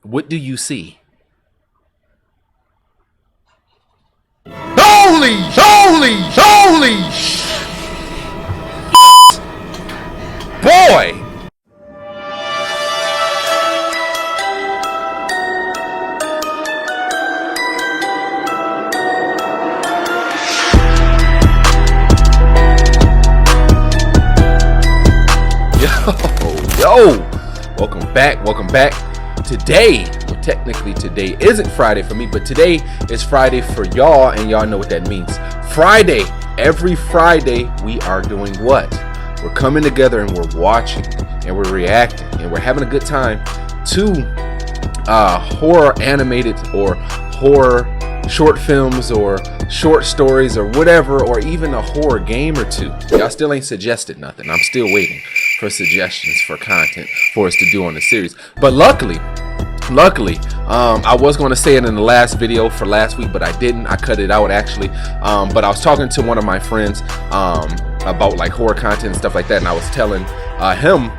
What do you see? Holy! Boy! Yo, welcome back. Today, well, technically today isn't Friday for me, but today is Friday for y'all, and y'all know what that means. Friday, every Friday, we are doing what? We're coming together and we're watching and we're reacting and we're having a good time to horror animated or horror short films or short stories or whatever, or even a horror game or two. Y'all still ain't suggested nothing. I'm still waiting for suggestions for content for us to do on the series. But luckily, I was going to say it in the last video for last week, but I didn't. I cut it out actually. But I was talking to one of my friends about like horror content and stuff like that, and I was telling him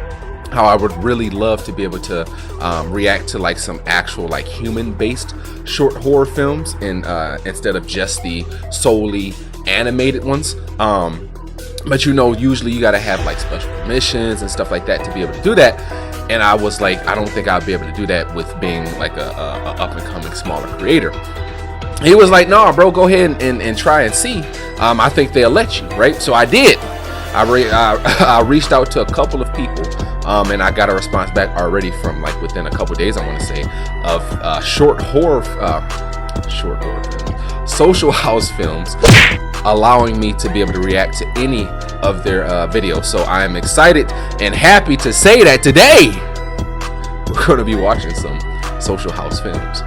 how I would really love to be able to react to like some actual like human-based short horror films, and instead of just the solely animated ones. But you know, usually you gotta have like special permissions and stuff like that to be able to do that. And I was like, I don't think I'll be able to do that with being like a up-and-coming smaller creator. He was like, no, bro, go ahead and try and see. I think they'll let you, right? So I did. I reached out to a couple of people, and I got a response back already from like within a couple days, I want to say, of short horror films, social house films, allowing me to be able to react to any of their videos. So I am excited and happy to say that today we're going to be watching some social house films.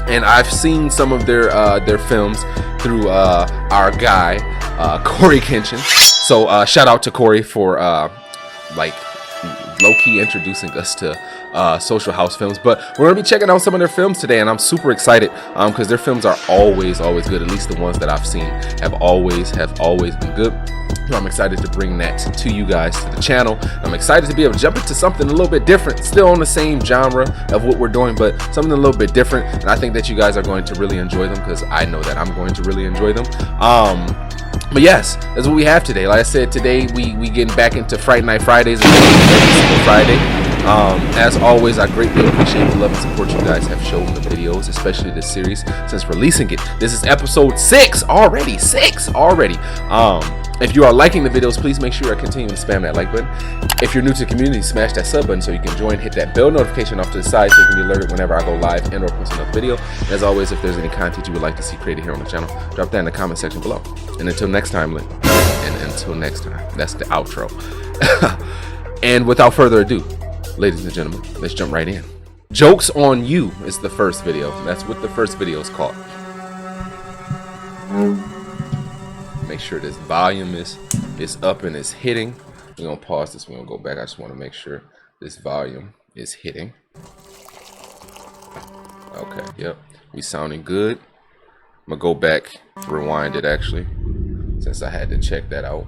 And I've seen some of their films through our guy Corey Kenshin. So shout out to Corey for like low-key introducing us to social house films. But we're gonna be checking out some of their films today, and I'm super excited because their films are always good. At least the ones that I've seen have always been good. So I'm excited to bring that to you guys, to the channel. I'm excited to be able to jump into something a little bit different, still on the same genre of what we're doing, but something a little bit different. And I think that you guys are going to really enjoy them, because I know that I'm going to really enjoy them. But yes, that's what we have today. Like I said, today we getting back into Fright Night Fridays every single Friday. As always, I greatly appreciate the love and support you guys have shown the videos, especially this series since releasing it. This is episode 6 already. If you are liking the videos, please make sure you are continuing to spam that like button. If you're new to the community, smash that sub button so you can join. Hit that bell notification off to the side so you can be alerted whenever I go live and or post another video. And as always, if there's any content you would like to see created here on the channel, drop that in the comment section below. And until next time, that's the outro. And without further ado, ladies and gentlemen, let's jump right in. Jokes on You is the first video. That's what the first video is called. Make sure this volume is up and is hitting. We're gonna pause this. We're gonna go back. I just want to make sure this volume is hitting. Okay, yep, we sounding good. I'm gonna go back, rewind it actually, since I had to check that out.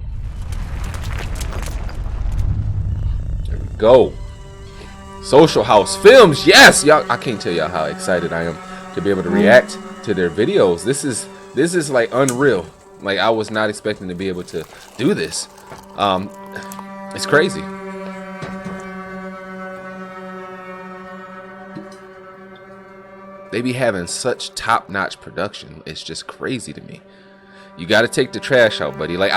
There we go. Social house films, yes, y'all. I can't tell y'all how excited I am to be able to react to their videos. This is like unreal. Like, I was not expecting to be able to do this. It's crazy. They be having such top-notch production. It's just crazy to me. You got to take the trash out, buddy. Like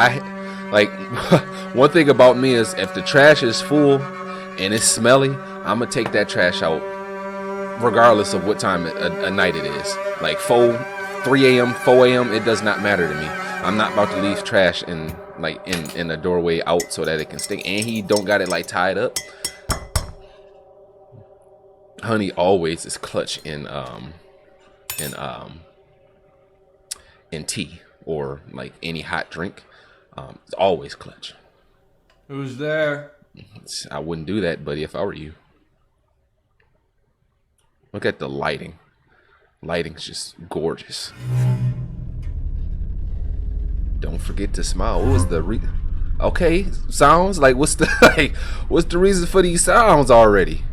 one thing about me is if the trash is full and it's smelly, I'm gonna take that trash out regardless of what time a night it is. Like 3 a.m., 4 a.m., it does not matter to me. I'm not about to leave trash in a doorway out so that it can stink. And he don't got it like tied up. Honey always is clutch in tea or like any hot drink. It's always clutch. Who's there? I wouldn't do that, buddy, if I were you. Look at the lighting. Lighting's just gorgeous. Don't forget to smile. What was the okay, sounds like what's the reason for these sounds already?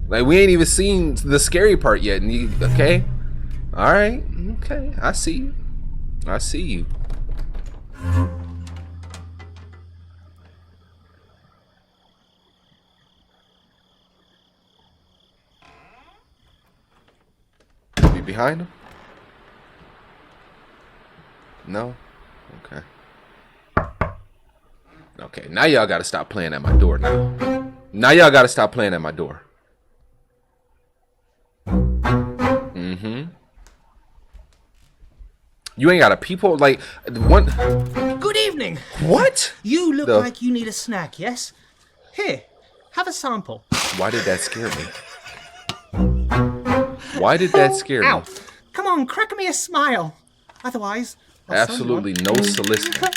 Like we ain't even seen the scary part yet. And you, okay, all right, okay, I see you. I see you. Be behind him? No. Okay. Okay, now y'all gotta stop playing at my door now. Now y'all gotta stop playing at my door. Mm-hmm. You ain't got a peephole, like, one... Good evening. What? You look like you need a snack, yes? Here, have a sample. Why did that scare me? Why did that scare me? Ow. Come on, crack me a smile. Otherwise... Absolutely no soliciting.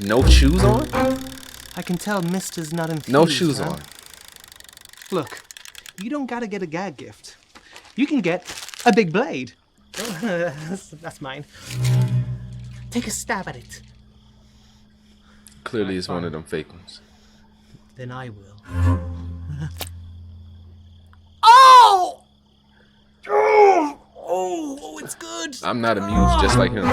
No shoes on? I can tell Mister's not infused. No shoes on. Look, you don't gotta get a gag gift. You can get a big blade. That's mine. Take a stab at it. Clearly it's one of them fake ones. Then I will. Oh! Oh, it's good. I'm not amused just like him.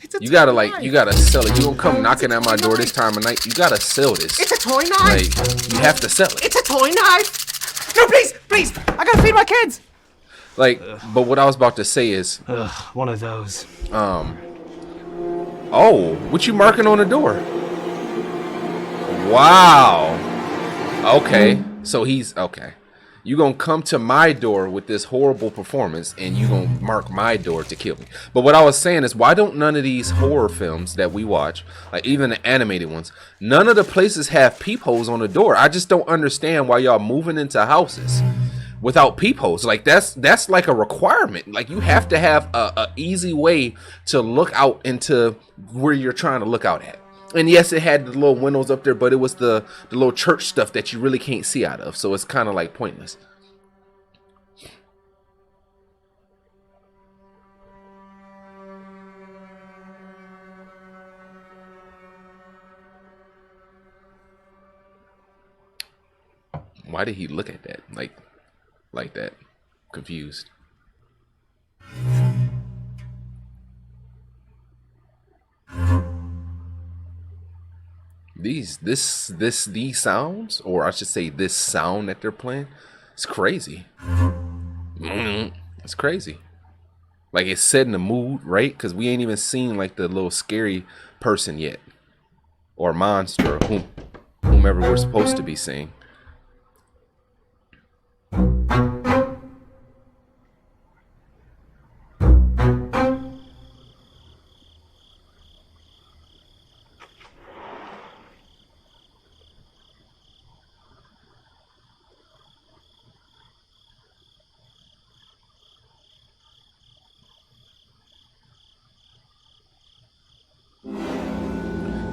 It's you gotta sell it. You don't come knocking at my door this time of night. You gotta sell this. It's a toy knife. Like, you have to sell it. It's a toy knife. No, please. I gotta feed my kids. Like, but what I was about to say is... one of those. Oh, what you marking on the door? Wow. Okay, so he's... Okay. You gonna come to my door with this horrible performance and you gonna mark my door to kill me. But what I was saying is, why don't none of these horror films that we watch, like even the animated ones, none of the places have peepholes on the door? I just don't understand why y'all moving into houses without peepholes. Like that's like a requirement. Like you have to have a easy way to look out into where you're trying to look out at. And yes, it had the little windows up there, but it was the little church stuff that you really can't see out of. So it's kind of like pointless. Why did he look at that? Like that? Confused. These sounds, or I should say this sound that they're playing, it's crazy. It's crazy. Like it's setting the mood, right? Because we ain't even seen like the little scary person yet, or monster, or whomever we're supposed to be seeing.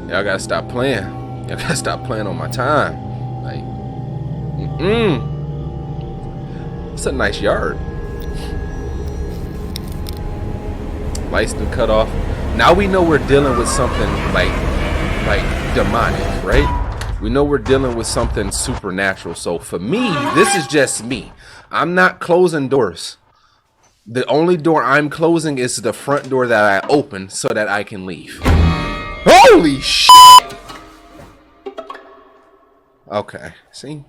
Y'all gotta stop playing. Y'all gotta stop playing on my time. Like, it's a nice yard. Lights been cut off. Now we know we're dealing with something like demonic, right? We know we're dealing with something supernatural. So for me, this is just me. I'm not closing doors. The only door I'm closing is the front door that I open so that I can leave. Holy shit! Okay, see?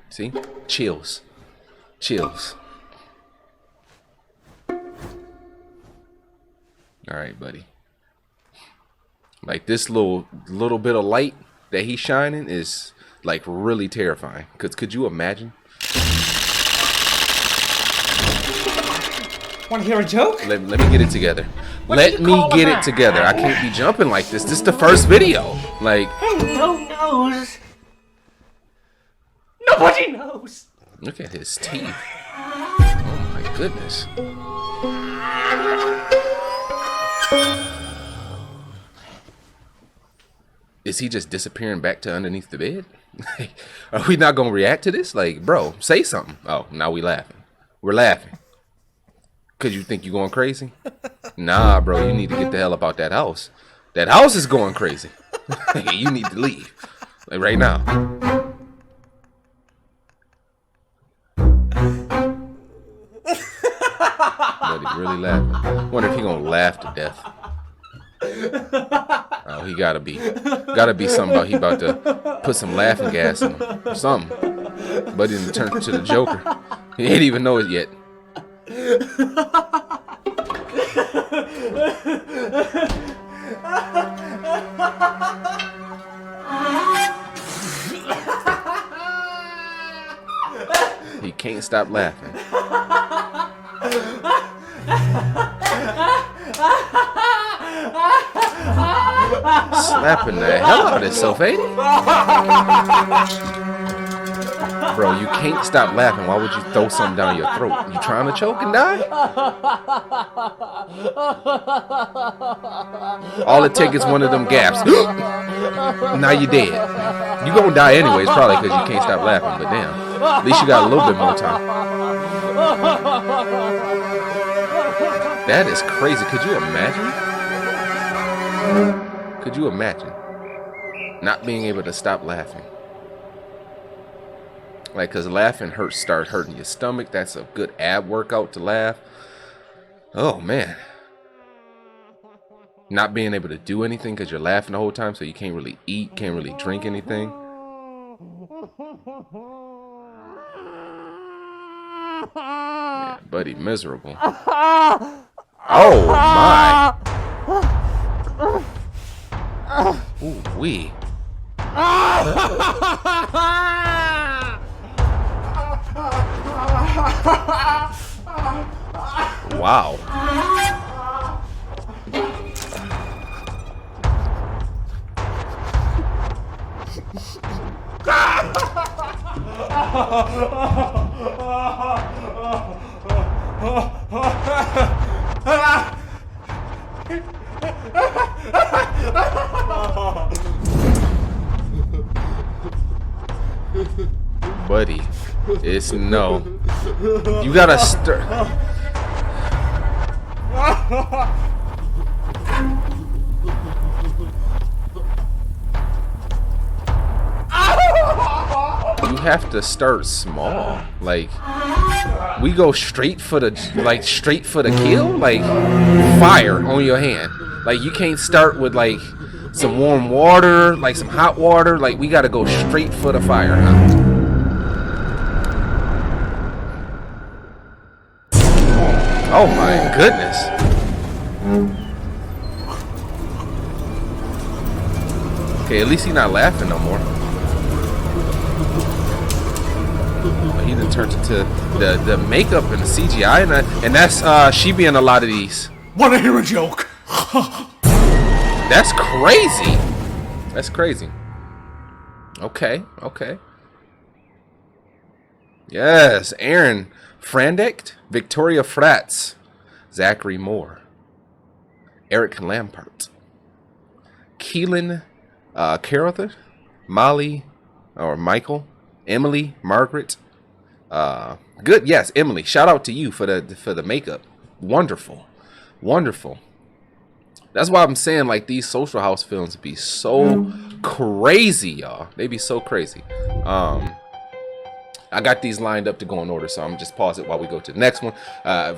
See? Chills. Alright, buddy. Like this little bit of light that he's shining is like really terrifying. Could you imagine? Want to hear a joke? Let me get it together. Let me get it together. I can't be jumping like this. This is the first video. Like, who knows? Nobody knows. Look at his teeth. Oh my goodness. Is he just disappearing back to underneath the bed? Are we not gonna react to this? Like, bro, say something. Oh, now we laughing. We're laughing. Cause you think you going crazy? Nah, bro, you need to get the hell up out that house. That house is going crazy. You need to leave. Like right now. Buddy really laughing. Wonder if he gonna laugh to death. Oh, he gotta be something about he about to put some laughing gas in him. Something. Buddy didn't turn to the Joker. He didn't even know it yet. He can't stop laughing. Slapping the hell out of himself, ain't he? Bro, you can't stop laughing. Why would you throw something down your throat? You trying to choke and die? All it takes is one of them gaps. Now you dead. You gonna die anyways, probably because you can't stop laughing. But damn, at least you got a little bit more time. That is crazy. Could you imagine? Could you imagine not being able to stop laughing? Like, because laughing start hurting your stomach. That's a good ab workout to laugh. Oh, man. Not being able to do anything because you're laughing the whole time, so you can't really eat, can't really drink anything. Yeah, buddy, miserable. Oh, my. Ooh, wee. Wow. Buddy, it's no. You gotta stir. You have to start small. Like, we go straight for the kill. Like, fire on your hand. Like, you can't start with like some warm water, like some hot water. Like, we gotta go straight for the fire, huh? Oh my goodness. Okay, at least he's not laughing no more. He done turned into the makeup and the CGI, and that's she be in a lot of these. Wanna hear a joke? That's crazy. That's crazy. Okay, okay. Yes, Aaron Frandicht, Victoria Fratz, Zachary Moore, Eric Lampaert, Keelan Carothers, Michael, Emily, Margaret. Good, yes, Emily. Shout out to you for the makeup. Wonderful, wonderful. That's why I'm saying, like, these social house films be so crazy, y'all. They be so crazy. I got these lined up to go in order, so I'm just pause it while we go to the next one,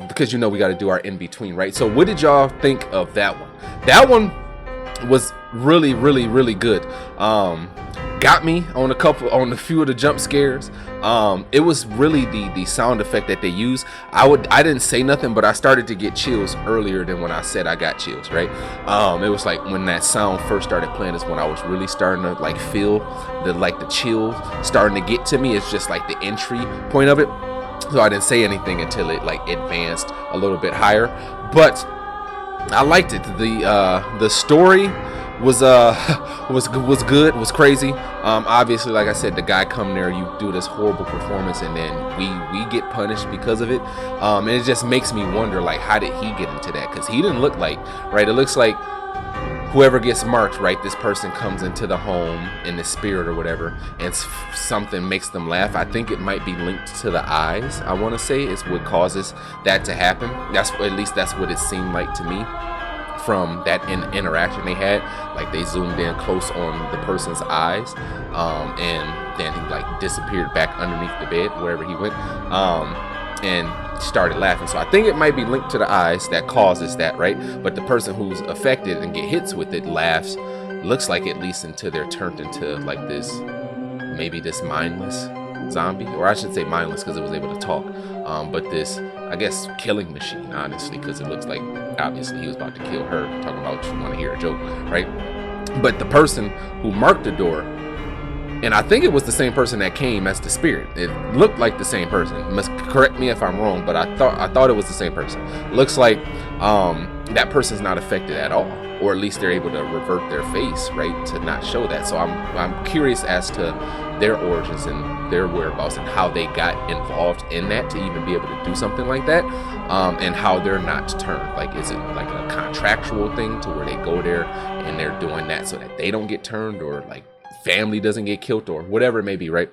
because you know we got to do our in between, right? So what did y'all think of that one? That one was really, really, really good. Got me on a few of the jump scares. It was really the sound effect that they use. I didn't say nothing, but I started to get chills earlier than when I said I got chills, right? It was like when that sound first started playing is when I was really starting to like feel the chills starting to get to me. It's just like the entry point of it. So I didn't say anything until it like advanced a little bit higher. But I liked it. The story was good, was crazy. Obviously, like I said, the guy come there, you do this horrible performance, and then we get punished because of it. And it just makes me wonder, like, how did he get into that? Because he didn't look like, right? It looks like whoever gets marked, right, this person comes into the home in the spirit or whatever, and something makes them laugh. I think it might be linked to the eyes. I want to say is what causes that to happen. At least that's what it seemed like to me from that interaction they had. Like they zoomed in close on the person's eyes, and then he like disappeared back underneath the bed wherever he went, and started laughing. So I think it might be linked to the eyes that causes that, right? But the person who's affected and get hits with it laughs, looks like, at least until they're turned into like this, maybe this mindless zombie, or I should say mindless because it was able to talk, but this, I guess, killing machine, honestly, because it looks like obviously he was about to kill her, talking about you want to hear a joke, right? But the person who marked the door, and I think it was the same person that came as the spirit. It looked like the same person. Must correct me if I'm wrong, but I thought it was the same person. Looks like that person's not affected at all, or at least they're able to revert their face, right, to not show that. So I'm curious as to their origins and their whereabouts and how they got involved in that to even be able to do something like that, and how they're not turned. Like, is it like a contractual thing to where they go there and they're doing that so that they don't get turned, or like family doesn't get killed, or whatever it may be, right?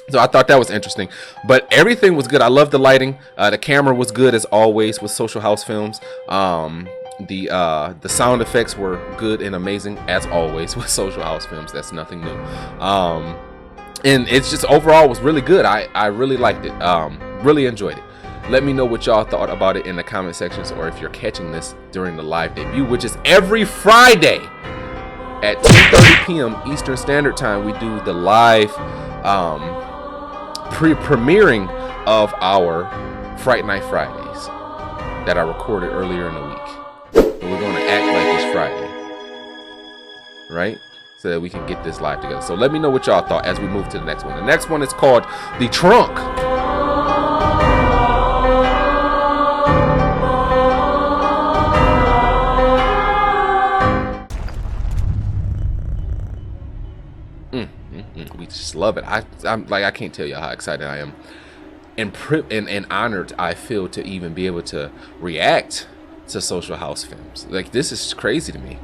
So I thought that was interesting, but everything was good. I love the lighting. The camera was good as always with Social House films. The sound effects were good and amazing as always with Social House films. That's nothing new. And it's just overall was really good. I really liked it. Really enjoyed it. Let me know what y'all thought about it in the comment sections, or if you're catching this during the live debut, which is every Friday at 2:30 p.m. Eastern Standard Time. We do the live premiering of our Fright Night Fridays that I recorded earlier in the week. And we're going to act like it's Friday, right? So that we can get this live together. So let me know what y'all thought as we move to the next one. The next one is called The Trunk. We just love it. I'm like, I can't tell you how excited I am and honored I feel to even be able to react to Social House films. Like, this is crazy to me.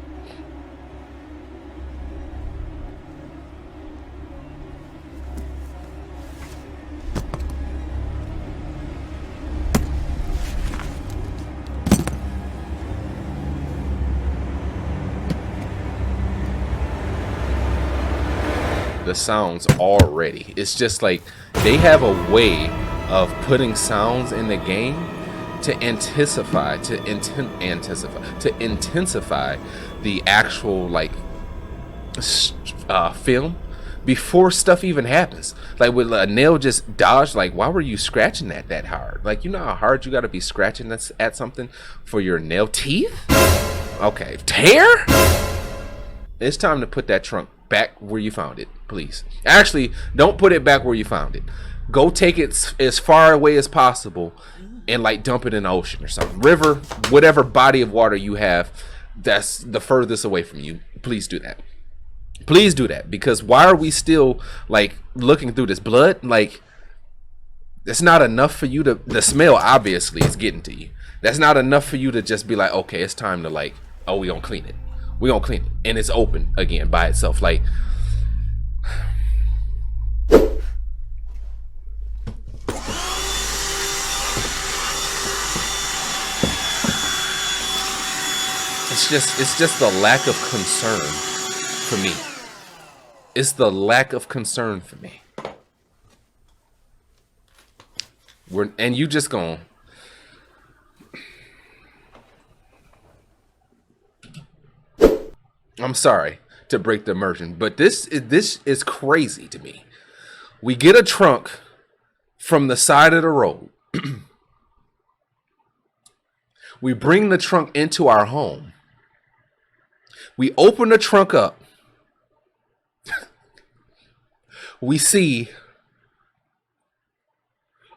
The sounds already, it's just like they have a way of putting sounds in the game to intensify the actual like film before stuff even happens. Like with a nail just dodged, like why were you scratching that hard? Like, you know how hard you got to be scratching at something for your nail teeth? Okay, tear. It's time to put that trunk back where you found it, please. Actually, don't put it back where you found it. Go take it as far away as possible and like dump it in the ocean or something. River, whatever body of water you have that's the furthest away from you. Please do that. Please do that, because why are we still like looking through this blood? Like, it's not enough for you to, the smell obviously is getting to you. That's not enough for you to just be like, okay, it's time to like, oh, we gonna clean it. We gonna clean it, and it's open again by itself. Like, it's just the lack of concern for me. It's the lack of concern for me. And you just gonna. I'm sorry to break the immersion, but this is crazy to me. We get a trunk from the side of the road. We bring the trunk into our home. We open the trunk up. We see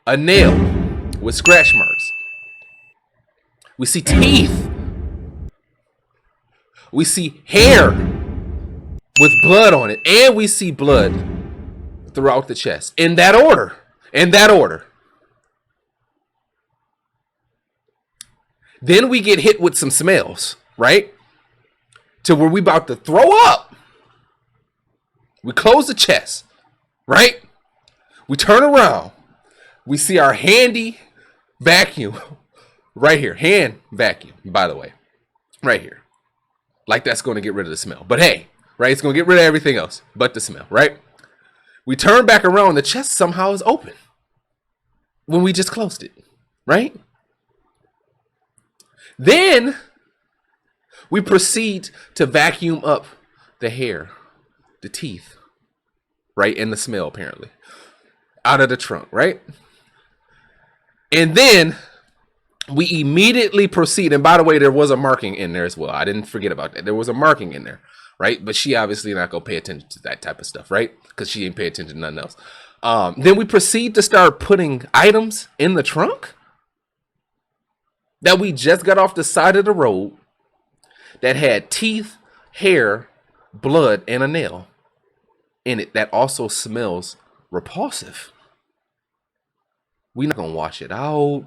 a nail with scratch marks. We see teeth. We see hair with blood on it, and we see blood throughout the chest. In that order. In that order. Then we get hit with some smells, right? to where we about to throw up. We close the chest, right? We turn around. We see our handy vacuum right here. Hand vacuum, by the way, right here. Like that's going to get rid of the smell. But hey, right? It's going to get rid of everything else but the smell, right? We turn back around. The chest somehow is open when we just closed it, right? Then we proceed to vacuum up the hair, the teeth, right? And the smell, apparently, out of the trunk, right? And then we immediately proceed. And by the way, there was a marking in there as well. I didn't forget about that. There was a marking in there, right? But she obviously not going to pay attention to that type of stuff, right? Because she ain't pay attention to nothing else. Then we proceed to start putting items in the trunk that we just got off the side of the road that had teeth, hair, blood, and a nail in it that also smells repulsive. We're not going to wash it out.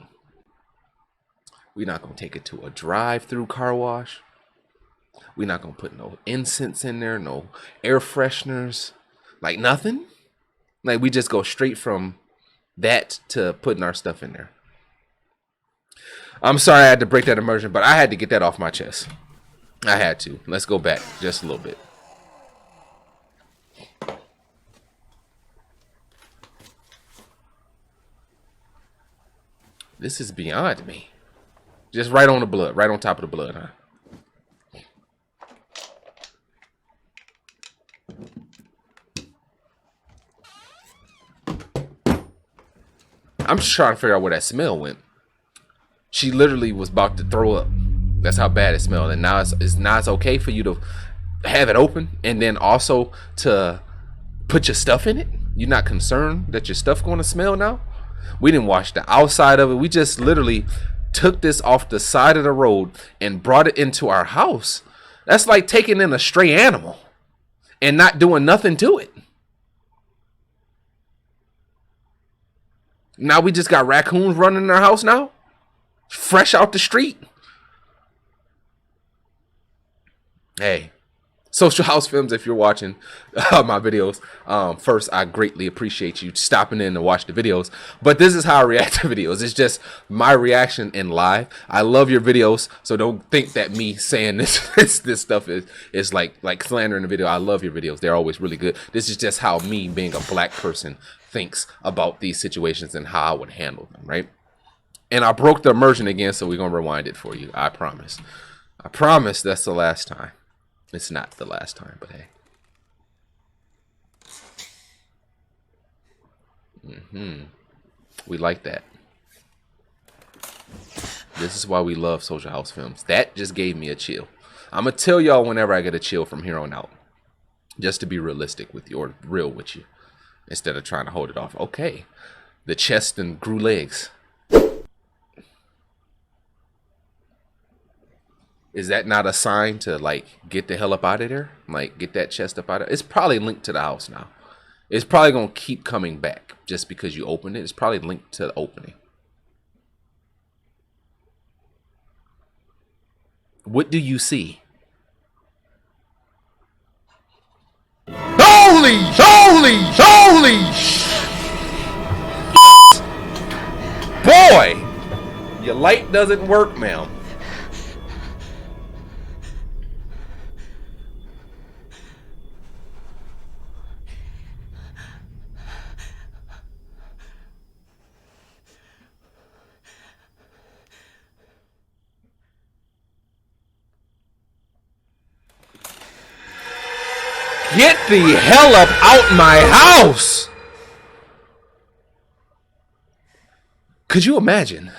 We're not going to take it to a drive-through car wash. We're not going to put no incense in there, no air fresheners, like nothing. Like we just go straight from that to putting our stuff in there. I'm sorry I had to break that immersion, but I had to get that off my chest. I had to. Let's go back just a little bit. This is beyond me. Just right on the blood, right on top of the blood, huh? I'm just trying to figure out where that smell went. She literally was about to throw up. That's how bad it smelled. And now it's okay for you to have it open and then also to put your stuff in it. You're not concerned that your stuff going to smell now? We didn't wash the outside of it. We just literally took this off the side of the road and brought it into our house. That's like taking in a stray animal and not doing nothing to it. Now we just got raccoons running in our house now, fresh out the street. Hey, Social House Films, if you're watching my videos, first, I greatly appreciate you stopping in to watch the videos. But this is how I react to videos. It's just my reaction in live. I love your videos, so don't think that me saying this stuff is like slandering the video. I love your videos. They're always really good. This is just how me, being a black person, thinks about these situations and how I would handle them, right? And I broke the immersion again, so we're going to rewind it for you. I promise. I promise that's the last time. It's not the last time, but hey. We like that. This is why we love Social House Films. That just gave me a chill. I'm going to tell y'all whenever I get a chill from here on out. Just to be realistic with you, or real with you. Instead of trying to hold it off. Okay. The chest and grew legs. Is that not a sign to, like, get the hell up out of there? Like, get that chest up out of there? It's probably linked to the house now. It's probably going to keep coming back just because you opened it. It's probably linked to the opening. What do you see? Holy! Boy! Your light doesn't work, ma'am. Get the hell up out my house! Could you imagine?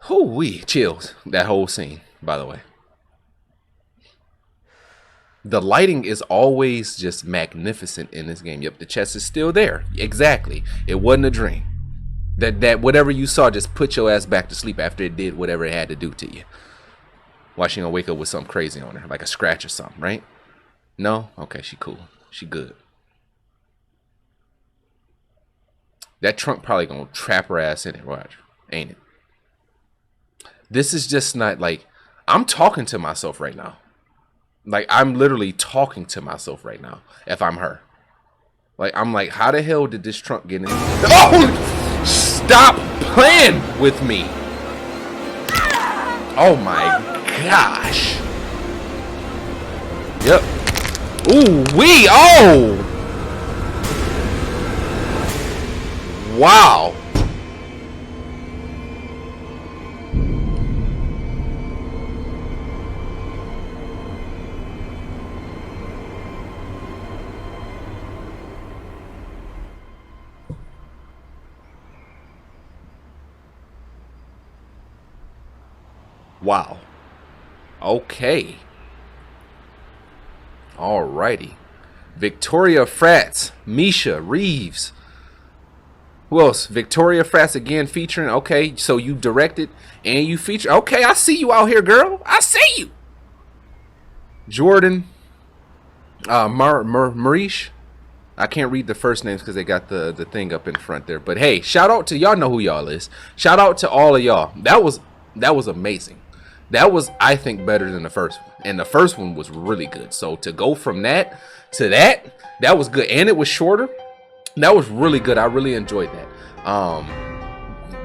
Hoo-wee, chills. That whole scene, by the way. The lighting is always just magnificent in this game. Yep, the chest is still there. Exactly. It wasn't a dream. That whatever you saw just put your ass back to sleep after it did whatever it had to do to you. Watch, she gonna wake up with something crazy on her, like a scratch or something, right? No? Okay, she cool. She good. That trunk probably gonna trap her ass in it, watch. Ain't it? this is just not like, I'm talking to myself right now. Like, I'm literally talking to myself right now if I'm her. Like, I'm like, how the hell did this trunk get in? Oh! Stop playing with me! Oh my gosh. Yep. Ooh, wee! Oh! Wow. Wow. Okay. Alrighty. Victoria Fratz, Misha, Reeves. Who else? Victoria Fratz again featuring. Okay, so you directed and you feature. Okay, I see you out here, girl. I see you. Jordyn, Maresh. I can't read the first names because they got the thing up in front there. But hey, shout out to y'all. Know who y'all is. Shout out to all of y'all. That was amazing. That was, I think, better than the first one. And the first one was really good. So to go from that to that was good. And it was shorter. That was really good. I really enjoyed that.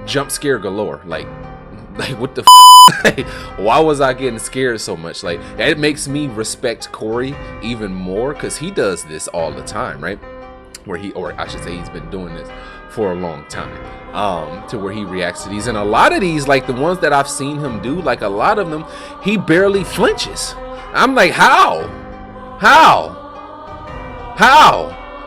Jump scare galore. Like what the why was I getting scared so much? Like, that makes me respect Corey even more, because he does this all the time, right? Or I should say he's been doing this for a long time. To where he reacts to these, and a lot of these, like the ones that I've seen him do, like a lot of them, he barely flinches. I'm like, how?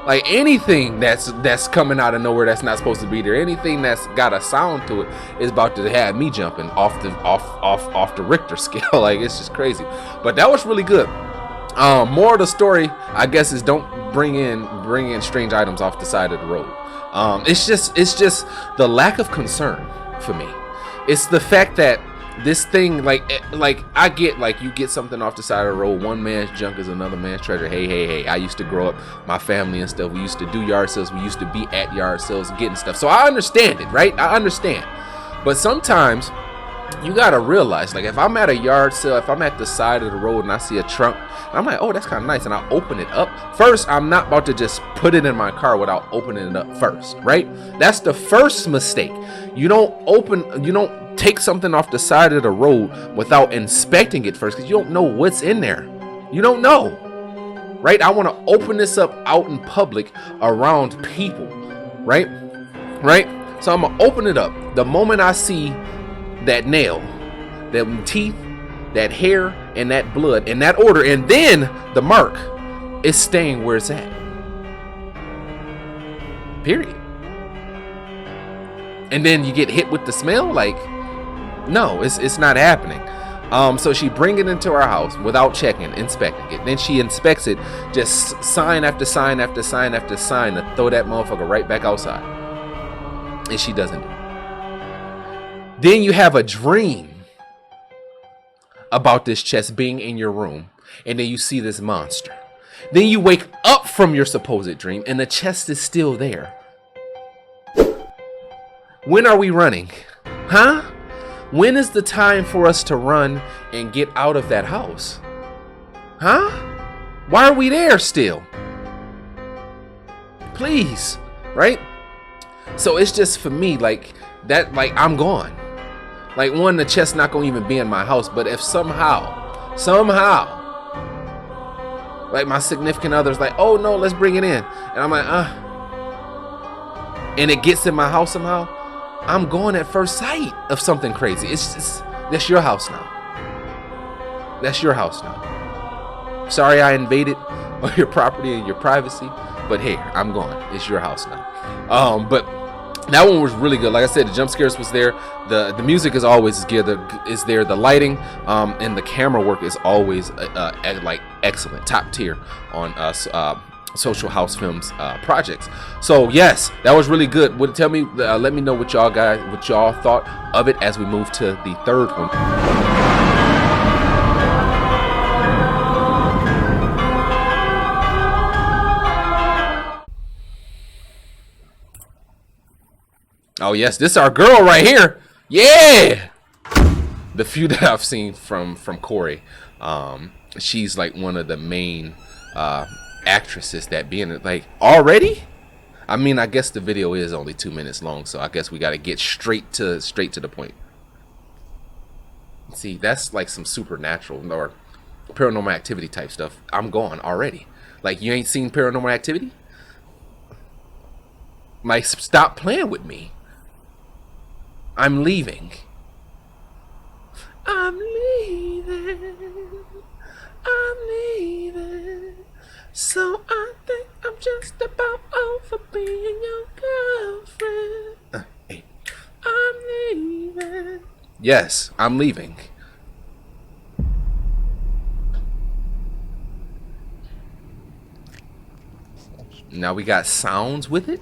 Like, anything that's coming out of nowhere that's not supposed to be there, anything that's got a sound to it is about to have me jumping off the Richter scale. Like, it's just crazy. But that was really good. More of the story, I guess, is don't bring in strange items off the side of the road. It's just the lack of concern for me. It's the fact that this thing, like I get, like, you get something off the side of the road, one man's junk is another man's treasure. Hey, I used to grow up, my family and stuff, we used to do yard sales, we used to be at yard sales getting stuff. So I understand it, right? I understand. But sometimes you gotta realize, like, if I'm at a yard sale, if I'm at the side of the road and I see a trunk, I'm like, oh, that's kind of nice, and I open it up. First, I'm not about to just put it in my car without opening it up first, right? That's the first mistake. You don't take something off the side of the road without inspecting it first, because you don't know what's in there. You don't know, right? I want to open this up out in public around people, right? So I'm gonna open it up. The moment I see that nail, that teeth, that hair, and that blood in that order, and then the mark is staying where it's at. Period. And then you get hit with the smell, like, no, it's not happening. So she bring it into our house without checking, inspecting it. Then she inspects it, just sign after sign after sign after sign, to throw that motherfucker right back outside. And she doesn't do it. Then you have a dream about this chest being in your room, and then you see this monster. Then you wake up from your supposed dream, and the chest is still there. When are we running? Huh? When is the time for us to run and get out of that house? Huh? Why are we there still? Please, right? So it's just, for me, like, that, like, I'm gone. Like, one, the chest not gonna even be in my house, but if somehow, like, my significant other's like, oh no, let's bring it in, and I'm like, and it gets in my house somehow, I'm going at first sight of something crazy. It's just, that's your house now. That's your house now. Sorry I invaded your property and your privacy, but hey, I'm gone. It's your house now. But that one was really good. Like I said, the jump scares was there. The music is always there. The lighting and the camera work is always like excellent, top tier on Social House Films projects. So yes, that was really good. Let me know what y'all thought of it as we move to the third one. Oh yes, this is our girl right here. Yeah, the few that I've seen from Corey, she's like one of the main actresses that be in it. Like, already? I mean, I guess the video is only 2 minutes long, so I guess we got to get straight to the point. See, that's like some supernatural or paranormal activity type stuff. I'm gone already. Like, you ain't seen Paranormal Activity? Like, stop playing with me. I'm leaving. I'm leaving. I'm leaving. So I think I'm just about over being your girlfriend. Hey. I'm leaving. Yes, I'm leaving. Now we got sounds with it.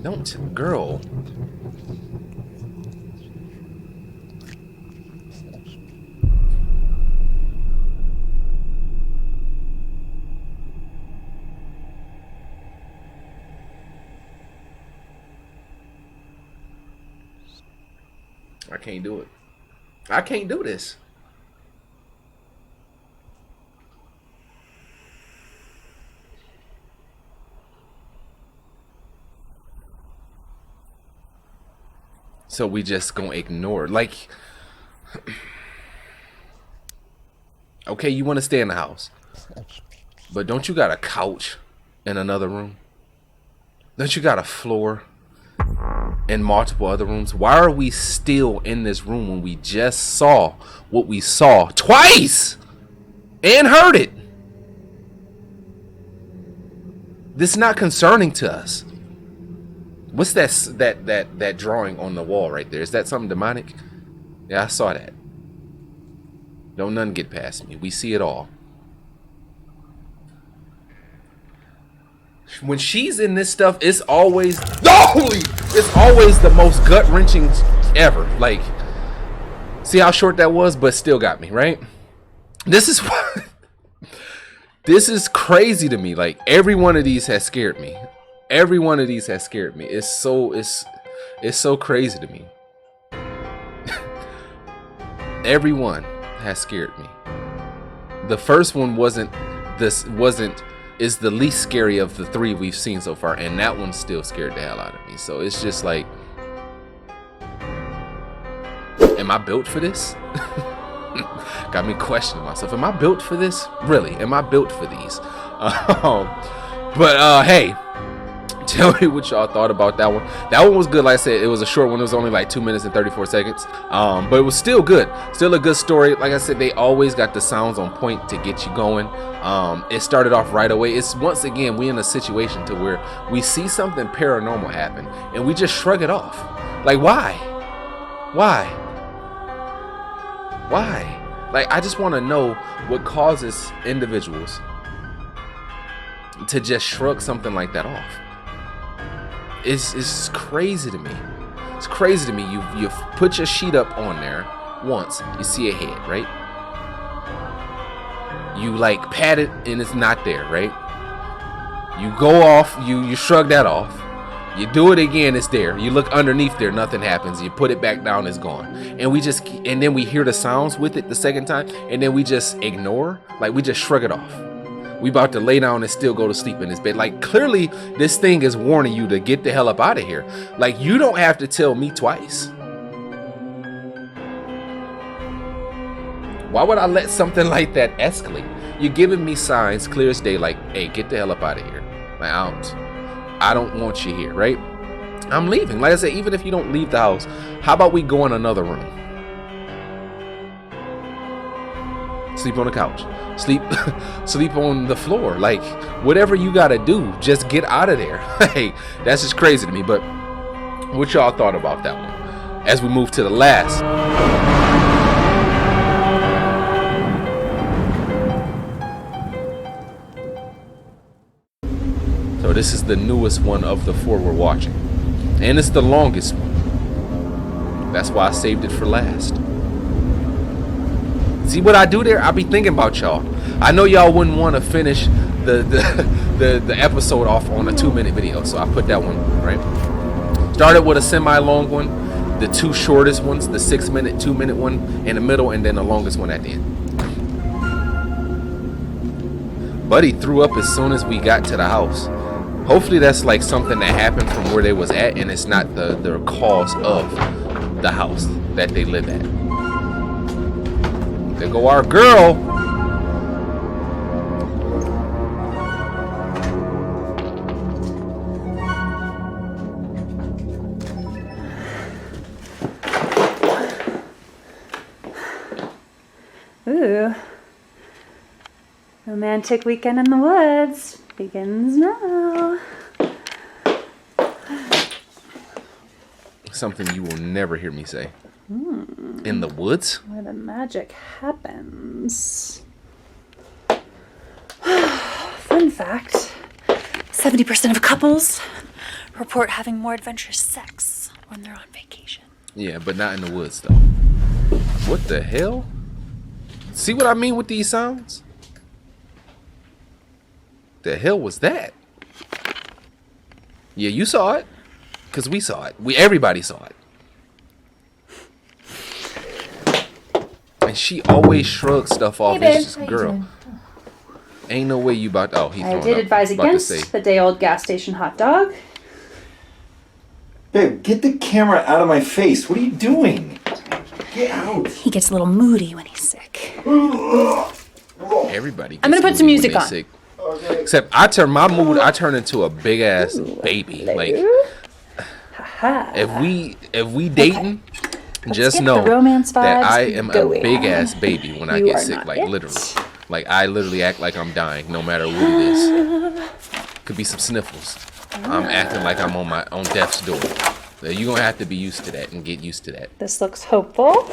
Don't, girl. I can't do it. I can't do this. So we just gonna ignore, like, okay, you want to stay in the house, but don't you got a couch in another room? Don't you got a floor in multiple other rooms? Why are we still in this room when we just saw what we saw twice and heard it? This is not concerning to us. What's that drawing on the wall right there? Is that something demonic? Yeah, I saw that. Don't none get past me. We see it all. When she's in this stuff, it's always it's always the most gut-wrenching ever. Like, see how short that was, but still got me, right? This is what this is crazy to me. Like, every one of these has scared me. Every one of these has scared me. It's so crazy to me. Every one has scared me. The first one is the least scary of the three we've seen so far, and that one still scared the hell out of me. So it's just like, am I built for this? Got me questioning myself. Am I built for this? Really? Am I built for these? Hey, tell me what y'all thought about that one. That one was good. Like I said, it was a short one. It was only like 2 minutes and 34 seconds. But it was still good. Still a good story. Like I said, they always got the sounds on point to get you going. It started off right away. It's once again, we in a situation to where we see something paranormal happen and we just shrug it off. Like, why? Like, I just want to know what causes individuals to just shrug something like that off. It's crazy to me. It's crazy to me. You put your sheet up on there once, you see a head, right? You like pat it and it's not there, right? You go off, you shrug that off. You do it again, it's there. You look underneath there, nothing happens. You put it back down, it's gone. And then we hear the sounds with it the second time, and then we just ignore, like we just shrug it off. We about to lay down and still go to sleep in this bed. Like, clearly this thing is warning you to get the hell up out of here. Like, you don't have to tell me twice. Why would I let something like that escalate? You're giving me signs clear as day, like, hey, get the hell up out of here. Like, I don't want you here, right? I'm leaving. Like I said, even if you don't leave the house, how about we go in another room? Sleep on the couch. Sleep on the floor. Like, whatever you gotta do, just get out of there. Hey, that's just crazy to me. But what y'all thought about that one? As we move to the last. So this is the newest one of the four we're watching. And it's the longest one. That's why I saved it for last. See what I do there? I be thinking about y'all. I know y'all wouldn't want to finish the episode off on a 2-minute video, so I put that one, right? Started with a semi-long one, the two shortest ones, the 6 minute, 2 minute one in the middle, and then the longest one at the end. Buddy threw up as soon as we got to the house. Hopefully that's like something that happened from where they was at, and it's not the cause of the house that they live at. There go our girl. Ooh. Romantic weekend in the woods begins now. Something you will never hear me say. In the woods? Where the magic happens. Fun fact, 70% of couples report having more adventurous sex when they're on vacation. Yeah, but not in the woods though. What the hell? See what I mean with these sounds? The hell was that? Yeah, you saw it. Cause we saw it. Everybody saw it. And she always shrugs stuff off. Hey, It's just girl. Ain't no way you about. Oh, he's. I did advise against the day-old gas station hot dog. Babe, get the camera out of my face. What are you doing? Get out. He gets a little moody when he's sick. Everybody. I'm gonna put some music on. Sick. Okay. Except I turn into a big ass baby. Like if we dating, just know that I am a big ass baby when I get sick. Like literally. Like I literally act like I'm dying no matter what it is. Could be some sniffles. I'm acting like I'm on death's door. So you're gonna have to be used to that and get used to that. This looks hopeful.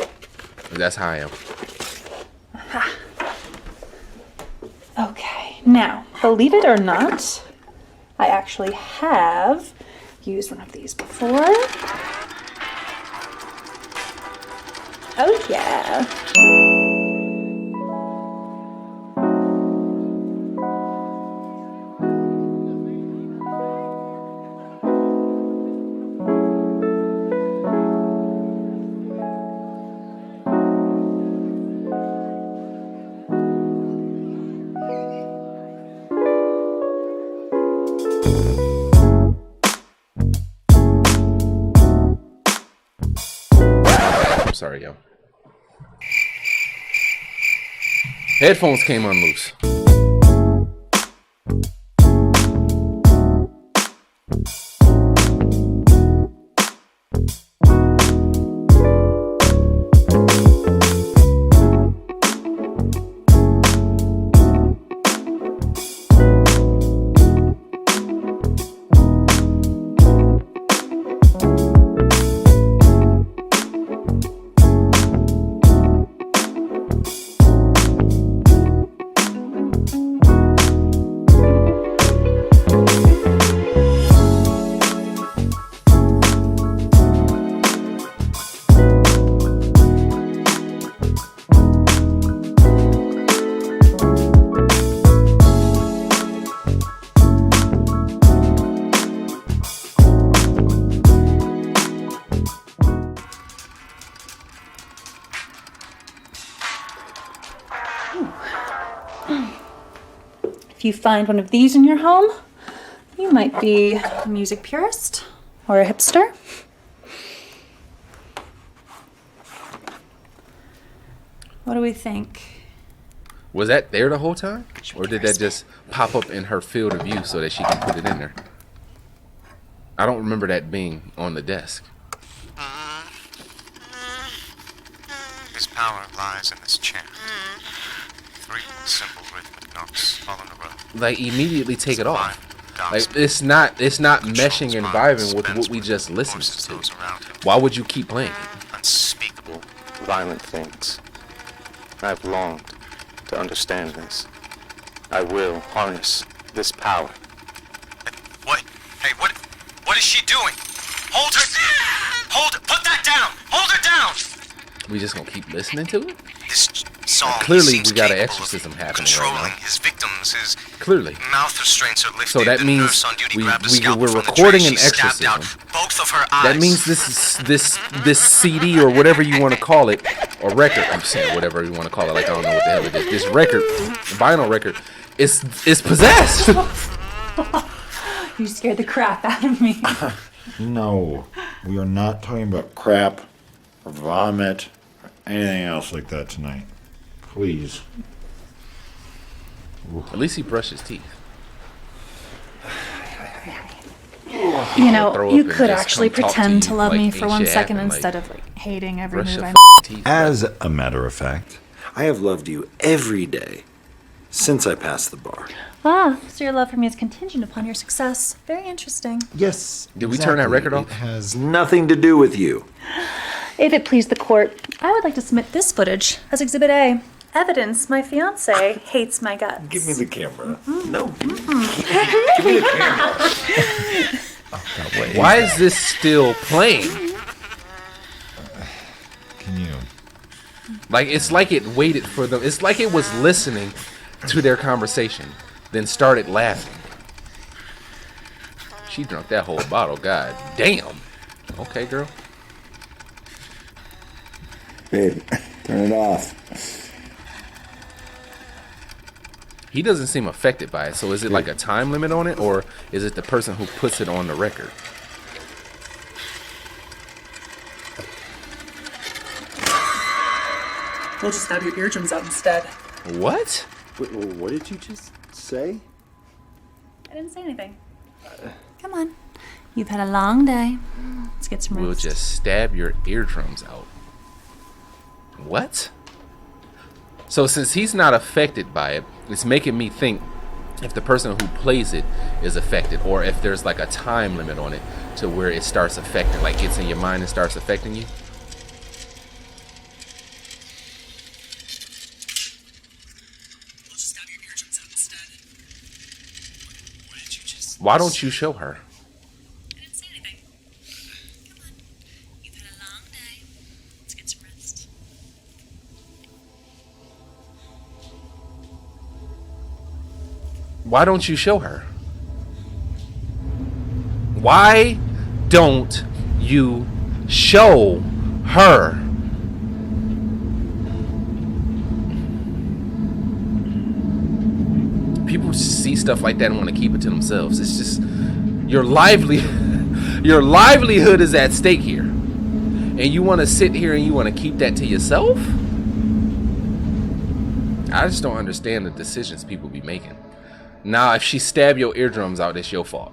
That's how I am. Okay, now, believe it or not, I actually have used one of these before. Oh yeah. Sorry, yo. Headphones came unloose. If you find one of these in your home, you might be a music purist or a hipster. What do we think? Was that there the whole time? Or did that just pop up in her field of view so that she can put it in there? I don't remember that being on the desk. His power lies in this chant. 3 simple rhythmic notes all in a row. Like immediately take it off. Like it's not meshing and vibing with what we just listened to. Why would you keep playing it? Unspeakable, violent things. I've longed to understand this. I will harness this power. What? Hey, what is she doing? Hold her! Put that down! Hold her down! We just gonna keep listening to it? song. Clearly, we got an exorcism happening controlling right now. his victims. His Clearly. mouth restraints are lifted. So that The means nurse on duty grabbed a we're scalpel from the recording tray. an She stabbed exorcism. out both of her eyes. That means this CD or whatever you want to call it, or record. I'm saying whatever you want to call it. Like I don't know what the hell it is. This record, vinyl record, is possessed. You scared the crap out of me. No, we are not talking about crap or vomit or anything else like that tonight. Please. At least he brushed his teeth. You know, Throw you up and could just actually come talk to pretend to you love like me ain't for 1 shit second happened, instead like, of hating every Brush move your I teeth. bro. As a matter of fact, I have loved you every day since I passed the bar. Ah, so your love for me is contingent upon your success. Very interesting. Yes. Did we turn that record off? It has nothing to do with you. If it please the court, I would like to submit this footage as Exhibit A. Evidence my fiance hates my guts. Give me the camera. No. Give me the camera. Oh, God, wait. Why is this still playing? Can you? Like it's like it waited for them. It's like it was listening to their conversation, then started laughing. She drunk that whole bottle. God damn. Okay, girl. Babe, turn it off. He doesn't seem affected by it. So is it like a time limit on it, or is it the person who puts it on the record? We'll just have your eardrums out instead. What? Wait, what did you just say? I didn't say anything. Come on. You've had a long day. Let's get some rest. We'll just stab your eardrums out. What? So since he's not affected by it, it's making me think if the person who plays it is affected, or if there's like a time limit on it to where it starts affecting, like gets in your mind and starts affecting you. We'll just have your eardrums out instead. What did you just... Why don't you show her? I didn't say anything. Come on. You've had a long day. Let's get some rest. Why don't you show her? Why don't you show her? People see stuff like that and want to keep it to themselves. It's just your livelihood is at stake here. And you want to sit here and you want to keep that to yourself? I just don't understand the decisions people be making. Now, if she stabbed your eardrums out, it's your fault.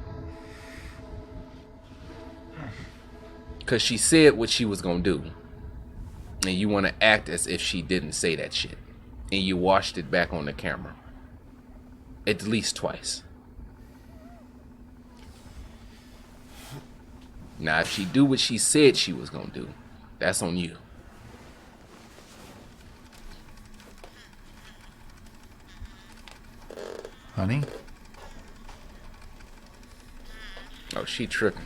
Because she said what she was going to do. And you want to act as if she didn't say that shit. And you watched it back on the camera. At least twice. Now, if she do what she said she was going to do, that's on you. Honey? Oh, she tripping.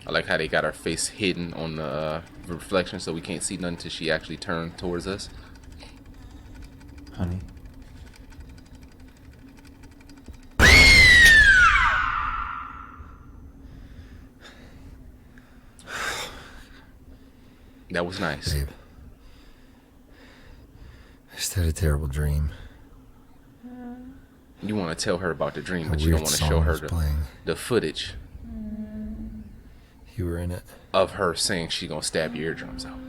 I like how they got her face hidden on the reflection so we can't see nothing until she actually turned towards us. Honey? That was nice. Babe, I just had a terrible dream. You want to tell her about the dream, A but you don't weird want to show song her was playing. the footage You were in it. of her saying she gonna stab your eardrums out.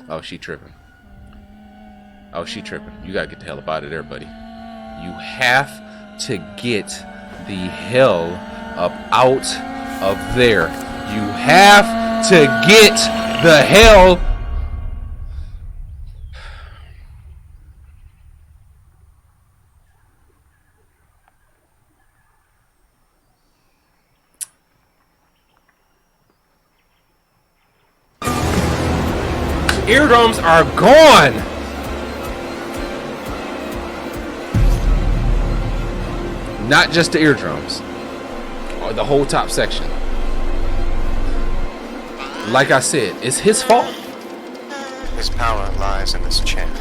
Oh, she tripping. Oh, she tripping. You gotta get the hell up out of there, buddy. You have to get the hell up out of there. You have to get the hell. Eardrums are gone. not just the eardrums, or the whole top section. Like I said, it's his fault. His power lies in this chant.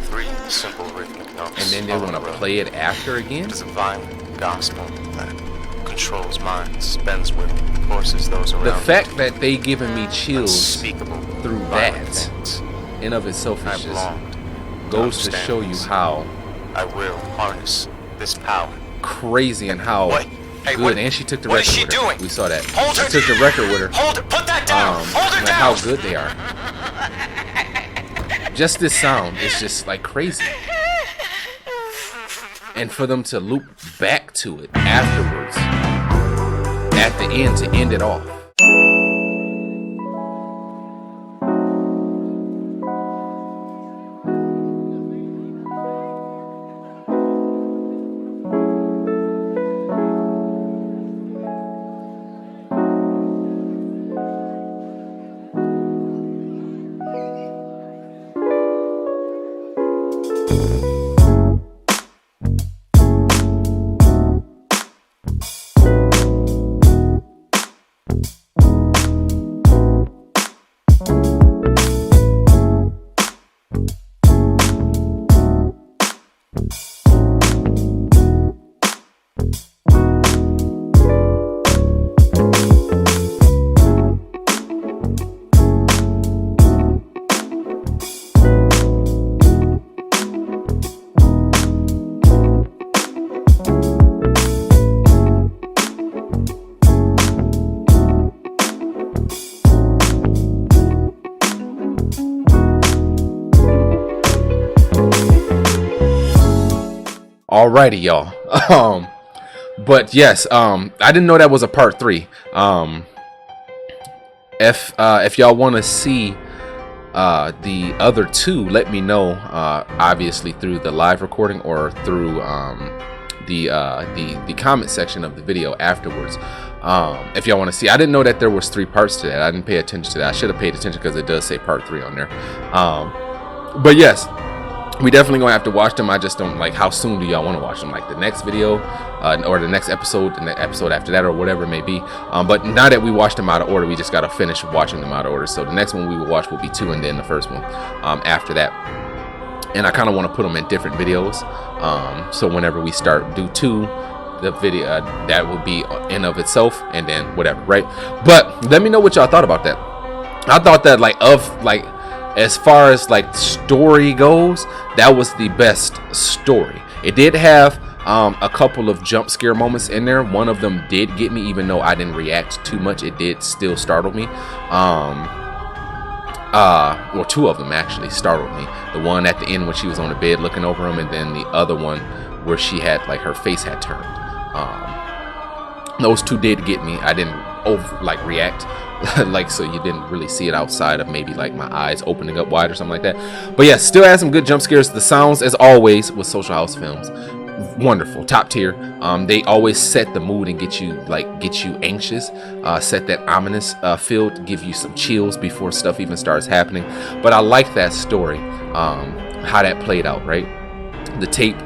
3 simple rhythmic notes. And then they want to play it after again? It is a violent gospel that controls minds, bends will, forces those around. The fact that they giving me chills Unspeakable through violent that things. in of itself is I've just longed goes to understand show you this. how I will harness this power. crazy and how What? Hey, good. what- And she took the what record is she with her. doing? We saw that. Hold her She took the record with her. Hold her! Put that down! Hold her Like down! how good they are. Just this sound is just like crazy. And for them to loop back to it afterwards, at the end, to end it off. Alrighty, y'all. But yes, I didn't know that was a part 3. If y'all want to see the other 2, let me know. Obviously through the live recording or through the comment section of the video afterwards. If y'all want to see, I didn't know that there was 3 parts to that. I didn't pay attention to that. I should have paid attention because it does say part 3 on there. But yes, we definitely gonna have to watch them. I just don't like, how soon do y'all want to watch them? Like the next video, or the next episode, the episode after that, or whatever it may be. But now that we watched them out of order, we just gotta finish watching them out of order. So the next one we will watch will be 2, and then the first one after that. And I kind of want to put them in different videos. So whenever we do 2, the video that will be in of itself, and then whatever, right? But let me know what y'all thought about that. I thought that as far as like story goes, that was the best story. It did have a couple of jump scare moments in there. One of them did get me, even though I didn't react too much. It did still startle me. Or 2 of them actually startled me. The one at the end when she was on the bed looking over him, and then the other one where she had like her face had turned. Those 2 did get me. I didn't react like, so you didn't really see it outside of maybe like my eyes opening up wide or something like that. But yeah, still had some good jump scares. The sounds, as always with Social House films, wonderful, top tier. They always set the mood and get you anxious, set that ominous feel, to give you some chills before stuff even starts happening. But I like that story, how that played out, right? The tape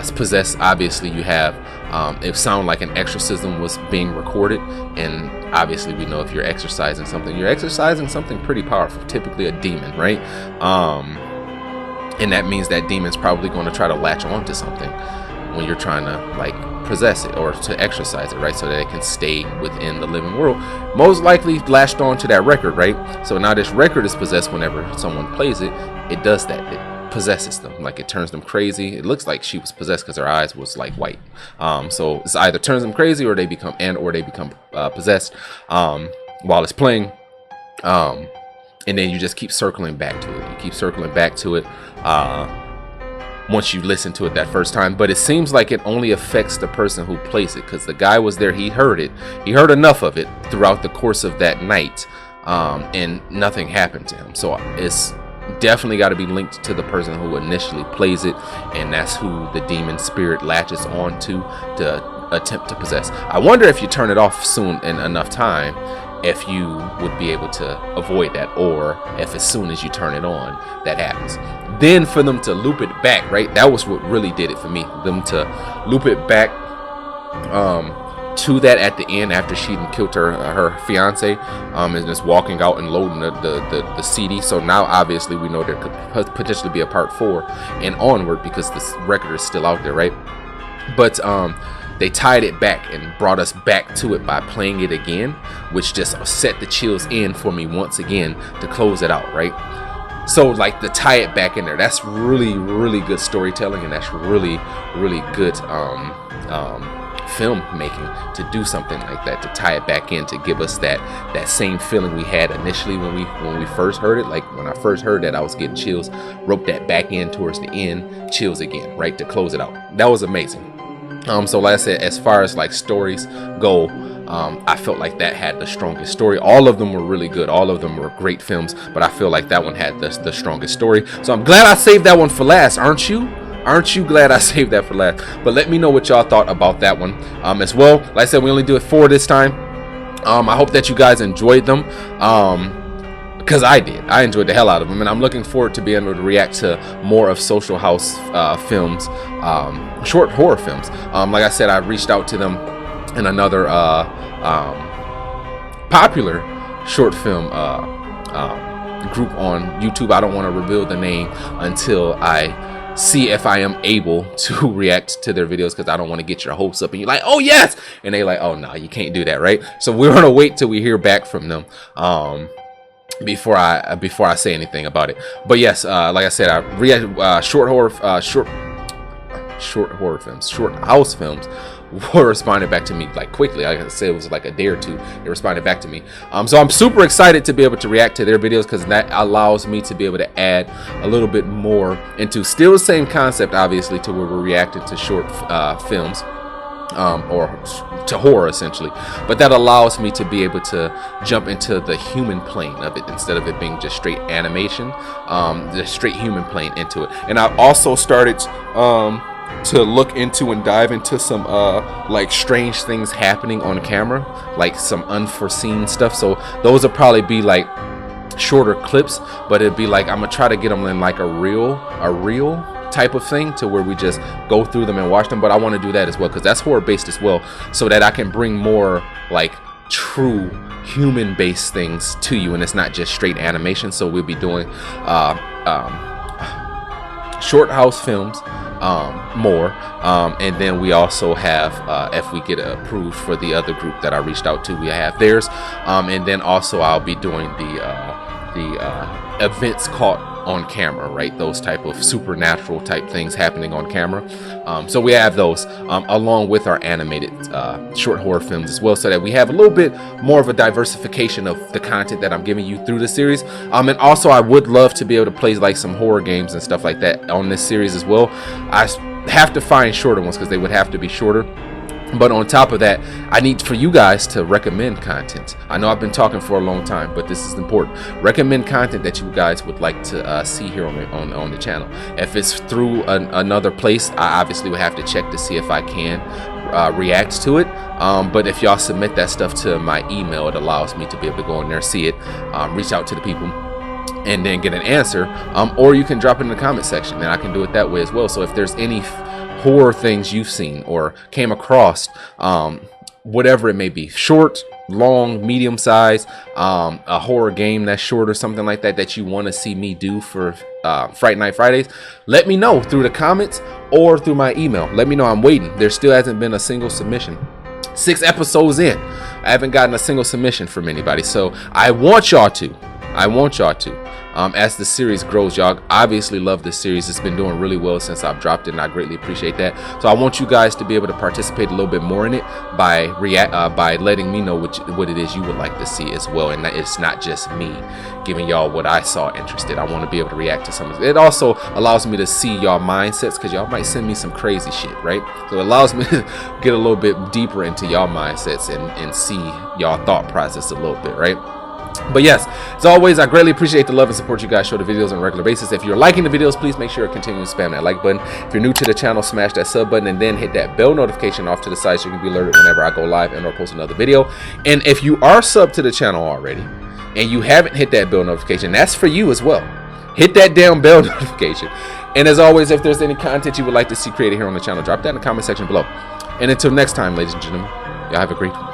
is possessed. Obviously you have it sounded like an exorcism was being recorded, and obviously we know if you're exorcising something pretty powerful, typically a demon, right? And that means that demon's probably going to try to latch on to something when you're trying to like possess it or to exorcise it, right? So that it can stay within the living world. Most likely latched on to that record, right? So now this record is possessed. Whenever someone plays it, it does that. It possesses them, like it turns them crazy. It looks like she was possessed because her eyes was like white. So it's either turns them crazy or they become possessed while it's playing. And then you just keep circling back to it. You keep circling back to it once you listen to it that first time. But it seems like it only affects the person who plays it, because the guy was there. He heard it. He heard enough of it throughout the course of that night, and nothing happened to him. So it's definitely got to be linked to the person who initially plays it, and that's who the demon spirit latches on to attempt to possess. I wonder if you turn it off soon in enough time, if you would be able to avoid that, or if as soon as you turn it on that happens. Then for them to loop it back, right, that was what really did it for me. Them to loop it back to that at the end after she killed her fiance, and just walking out and loading the CD. So now obviously we know there could potentially be a part 4 and onward, because this record is still out there, right? But they tied it back and brought us back to it by playing it again, which just set the chills in for me once again to close it out, right? So like to tie it back in there, that's really, really good storytelling, and that's really, really good film making to do something like that, to tie it back in, to give us that same feeling we had initially when we first heard it. Like when I first heard that, I was getting chills. Rope that back in towards the end, chills again, right, to close it out. That was amazing. So like I said, as far as like stories go, I felt like that had the strongest story. All of them were really good. All of them were great films, but I feel like that one had the strongest story. So I'm glad I saved that one for last, aren't you? Aren't you glad I saved that for last? But let me know what y'all thought about that one as well. Like I said, we only do it 4 this time. I hope that you guys enjoyed them, because I did. I enjoyed the hell out of them, and I'm looking forward to being able to react to more of Social House films, short horror films. Like I said, I reached out to them in another popular short film group on YouTube. I don't want to reveal the name until I see if I am able to react to their videos, because I don't want to get your hopes up and you're like, oh yes, and they like, oh no, you can't do that, right? So we're gonna wait till we hear back from them before I say anything about it. But yes, like I said, I react short house films were responding back to me like quickly. Like I said, it was like a day or two they responded back to me. So I'm super excited to be able to react to their videos, because that allows me to be able to add a little bit more into still the same concept, obviously, to where we're reacting to short films, or to horror essentially, but that allows me to be able to jump into the human plane of it instead of it being just straight animation, the straight human plane into it. And I also started to look into and dive into some like strange things happening on camera, like some unforeseen stuff. So those will probably be like shorter clips, but it'd be like I'm gonna try to get them in like a reel type of thing, to where we just go through them and watch them. But I want to do that as well, because that's horror based as well, so that I can bring more like true human based things to you, and it's not just straight animation. So we'll be doing short house films, more, and then we also have, if we get approved for the other group that I reached out to, we have theirs, and then also I'll be doing the events caught on camera, right? Those type of supernatural type things happening on camera. So we have those along with our animated short horror films as well, so that we have a little bit more of a diversification of the content that I'm giving you through the series. And also I would love to be able to play like some horror games and stuff like that on this series as well. I have to find shorter ones, because they would have to be shorter. But on top of that, I need for you guys to recommend content. I know I've been talking for a long time, but this is important. Recommend content that you guys would like to see here on the channel. If it's through another place, I obviously would have to check to see if I can react to it. But if y'all submit that stuff to my email, it allows me to be able to go in there, see it, reach out to the people, and then get an answer. Or you can drop it in the comment section, and I can do it that way as well. So if there's any horror things you've seen or came across, whatever it may be, short, long, medium size, a horror game that's short or something like that, that you want to see me do for Fright Night Fridays, let me know through the comments or through my email. Let me know. I'm waiting. There still hasn't been a single submission. 6 episodes in, I haven't gotten a single submission from anybody. So I want y'all to. As the series grows, y'all obviously love this series. It's been doing really well since I've dropped it, and I greatly appreciate that. So I want you guys to be able to participate a little bit more in it by letting me know what it is you would like to see as well. And it's not just me giving y'all what I saw interested. I want to be able to react to some of it. It also allows me to see y'all mindsets, because y'all might send me some crazy shit, right? So it allows me to get a little bit deeper into y'all mindsets and see y'all thought process a little bit, right? But yes, as always, I greatly appreciate the love and support you guys show the videos on a regular basis. If you're liking the videos, please make sure to continue to spam that like button. If you're new to the channel, smash that sub button and then hit that bell notification off to the side so you can be alerted whenever I go live and or post another video. And if you are subbed to the channel already and you haven't hit that bell notification, that's for you as well. Hit that damn bell notification. And as always, if there's any content you would like to see created here on the channel, drop that in the comment section below. And until next time, ladies and gentlemen, y'all have a great one.